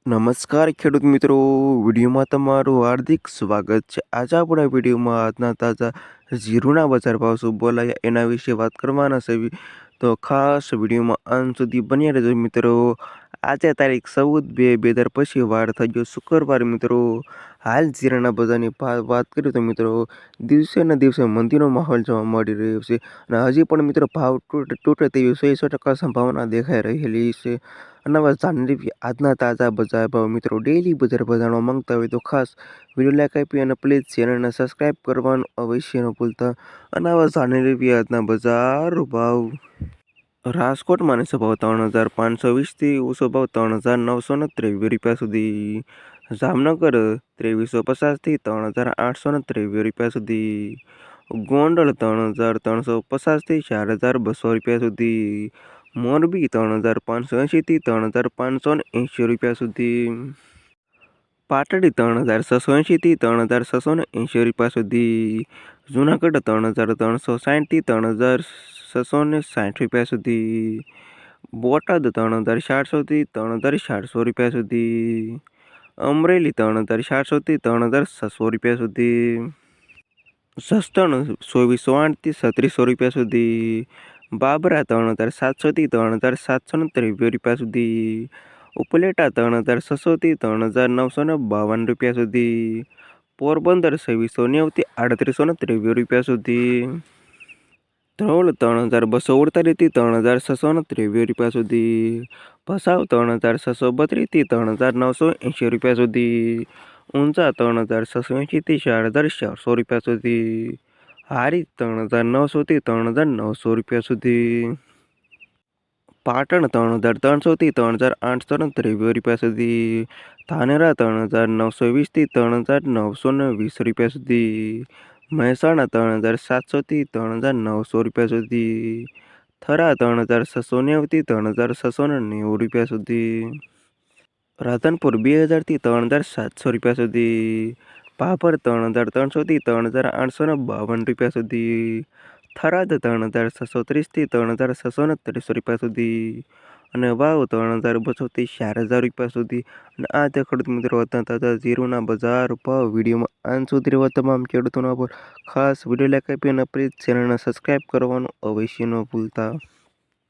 નમસ્કાર ખેડૂત મિત્રો, વિડીયોમાં તમારું હાર્દિક સ્વાગત છે. આજે આપણા વિડીયોમાં આજના તાજા જીરુના બજાર ભાવ શું બોલાયા એના વિશે વાત કરવાના છે. તો ખાસ વિડીયોમાં અંત સુધી બન્યા રહેજો મિત્રો. આજે તારીખ 14/2/2025 વાર થઈ ગયો શુક્રવાર મિત્રો. હાલ જીરાના બજારની વાત કરીએ તો મિત્રો દિવસે ને દિવસે મંદીનો માહોલ જોવા મળી રહ્યો છે અને હજી પણ મિત્રો ભાવ તૂટે તેવી 100% સંભાવના દેખાઈ રહેલી છે. અને હવે જાણી આજના તાજા બજાર ભાવ મિત્રો. ડેઈલી બજાર ભાવ જાણવા માંગતા હોય તો ખાસ વિડીયો લાઈક આપી અને પ્લીઝ ચેનલને સબસ્ક્રાઈબ કરવાનું અવશ્ય ન ભૂલતા. અને હવે જાણી આજના બજાર ભાવ. રાજકોટમાં નીચો ભાવ 3,520 ઊંચો ભાવ 3,923 રૂપિયા સુધી. જામનગર 2,350 3,823 રૂપિયા સુધી. ગોંડલ 3,350 4,200 રૂપિયા સુધી. મોરબી 3,580 3,580 રૂપિયા સુધી. પાટડી 3,680 3,680 રૂપિયા સુધી. જુનાગઢ 3,360 3,660 રૂપિયા સુધી. બોટાદ 3,400 3,400 રૂપિયા સુધી. અમરેલી 3,400 3,600 રૂપિયા સુધી. જસદણ 2,408 3,600 રૂપિયા સુધી. બાબરા 3,700 3,723 રૂપિયા સુધી. ઉપલેટા 3,600 3,952 રૂપિયા સુધી. પોરબંદર 2,990 3,823 રૂપિયા સુધી. ધ્રોલ 3,248 3,623 રૂપિયા સુધી. ભચાઉ 3,632 3,980 રૂપિયા સુધી. ઊંઝા 3,680 4,400 રૂપિયા સુધી. હારીજ 3,900 3,900 રૂપિયા સુધી. પાટણ 3,300 3,823 રૂપિયા સુધી. ધાનેરા 3,920 3,920 રૂપિયા સુધી. મહેસાણા 3,700 3,900 રૂપિયા સુધી. થરા 3,690 3,690 રૂપિયા સુધી. રાધનપુર 2,000 3,700 રૂપિયા સુધી. ભાભર 3,300 3,852 રૂપિયા સુધી. થરાદ 3,630 3,630 રૂપિયા સુધી. અને વાવ 3,200 4,000 રૂપિયા સુધી. અને આ તે ખેડૂત મિત્રો હતા તાજા જીરુના બજાર ભાવ. વિડીયોમાં અંત સુધી રહેવા તમામ ખેડૂતોનો આભાર. ખાસ વિડીયો લાઈક આપી અને પ્લીઝ ચેનલને સબસ્ક્રાઈબ કરવાનું અવશ્ય ન ભૂલતા.